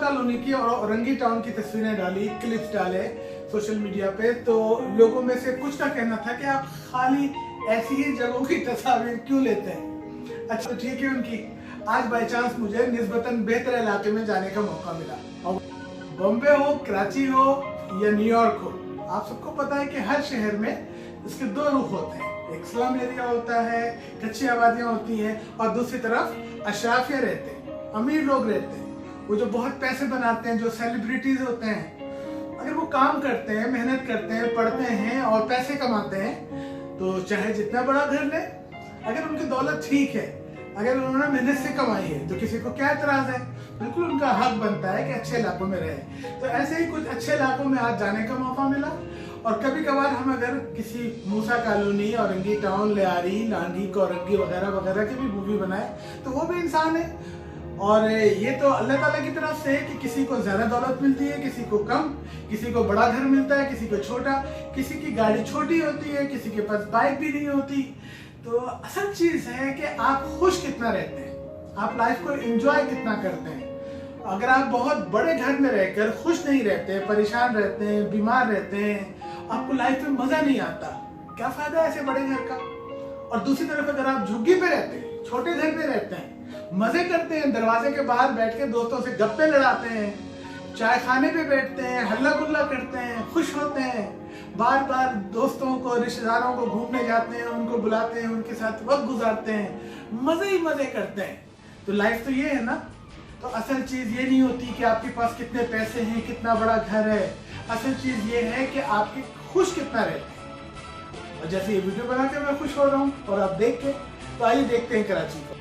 कॉलोनी की और औरंगी टाउन की तस्वीरें डाली, क्लिप्स डाले सोशल मीडिया पे, तो लोगों में से कुछ का कहना था कि आप खाली ऐसी ही जगहों की तस्वीर क्यों लेते हैं। अच्छा ठीक है, उनकी आज बाय चांस मुझे निस्बतन बेहतर इलाके में जाने का मौका मिला। और बॉम्बे हो, कराची हो या न्यूयॉर्क हो, आप सबको पता है कि हर शहर में इसके दो रुख होते हैं। एक स्लम एरिया होता है, कच्ची आबादियां होती हैं, और दूसरी तरफ अशराफिया रहते हैं, अमीर लोग रहते हैं, वो जो बहुत पैसे बनाते हैं, जो सेलिब्रिटीज होते हैं। अगर वो काम करते हैं, मेहनत करते हैं, पढ़ते हैं और पैसे कमाते हैं, तो चाहे जितना बड़ा घर ले, अगर उनकी दौलत ठीक है, अगर उन्होंने मेहनत से कमाई है, तो किसी को क्या एतराज है। बिल्कुल उनका हक बनता है कि अच्छे इलाकों में रहे। तो ऐसे ही कुछ अच्छे इलाकों में आज जाने का मौका मिला। और कभी कभार हम अगर किसी मूसा कॉलोनी, औरंगी टाउन, लियारी, लांगी, कोरंगी वगैरह वगैरह की भी मूवी बनाए, तो वो भी इंसान है। और ये तो अल्लाह ताला की तरफ से है कि किसी को ज्यादा दौलत मिलती है, किसी को कम, किसी को बड़ा घर मिलता है, किसी को छोटा, किसी की गाड़ी छोटी होती है, किसी के पास बाइक भी नहीं होती। तो असल चीज है कि आप खुश कितना रहते हैं, आप लाइफ को एंजॉय कितना करते हैं। अगर आप बहुत बड़े घर में रहकर खुश नहीं रहते, परेशान रहते हैं, बीमार रहते हैं, आपको लाइफ में मजा नहीं आता, क्या फायदा ऐसे बड़े घर का। और दूसरी तरफ अगर आप झुग्गी पे रहते हैं, छोटे घर में रहते हैं, मजे करते हैं, दरवाजे के बाहर बैठ के दोस्तों से गप्पे लड़ाते हैं, चाय खाने पे बैठते हैं, हल्ला गुल्ला करते हैं, खुश होते हैं, बार बार दोस्तों को, रिश्तेदारों को घूमने जाते हैं, उनको बुलाते हैं, उनके साथ वक्त गुजारते हैं, मजे ही मजे करते हैं, तो लाइफ तो ये है ना। तो असल चीज ये नहीं होती कि आपके पास कितने पैसे हैं, कितना बड़ा घर है। असल चीज ये है कि आपके खुश कितना रहते हैं। और जैसे ये वीडियो बना के मैं खुश हो रहा हूँ और आप देख के, तो आइए देखते हैं कराची को।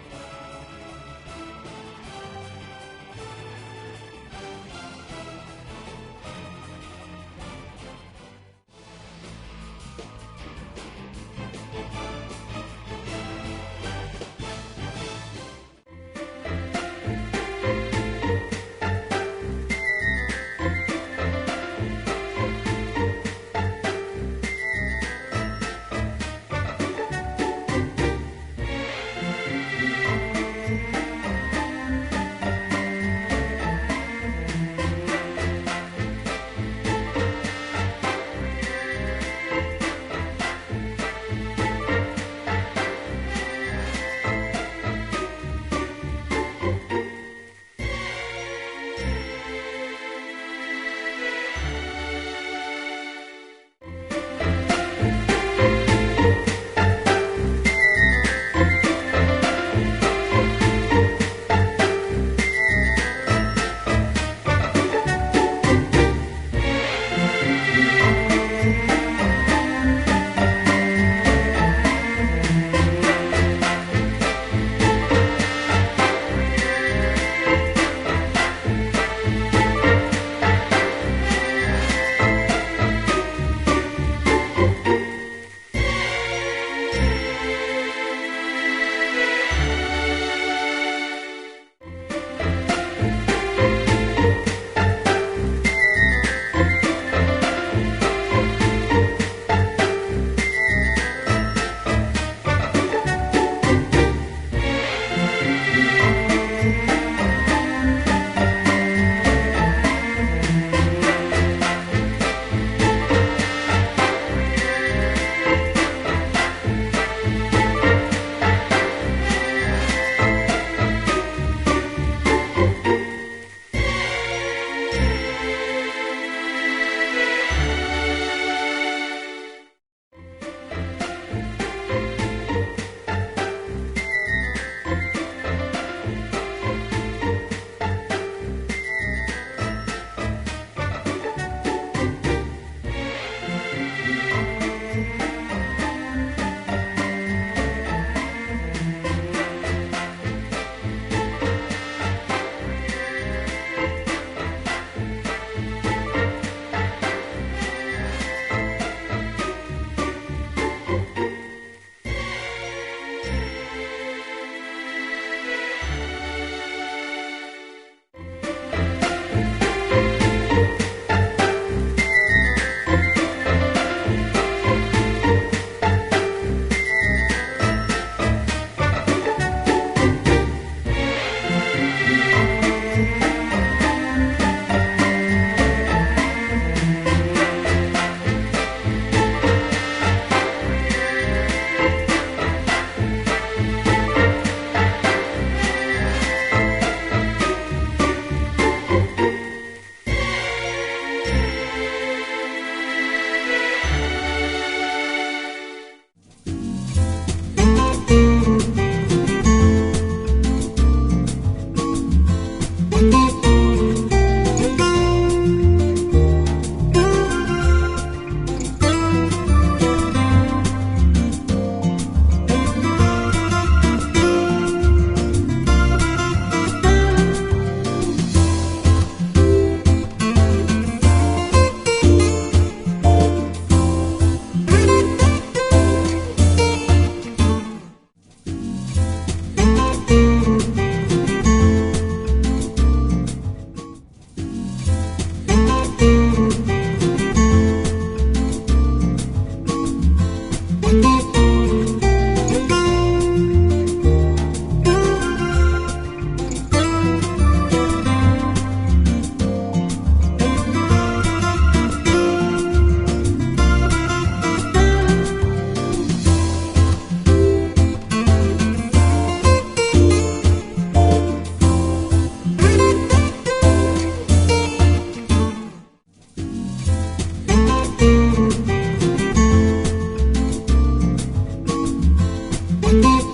हैं।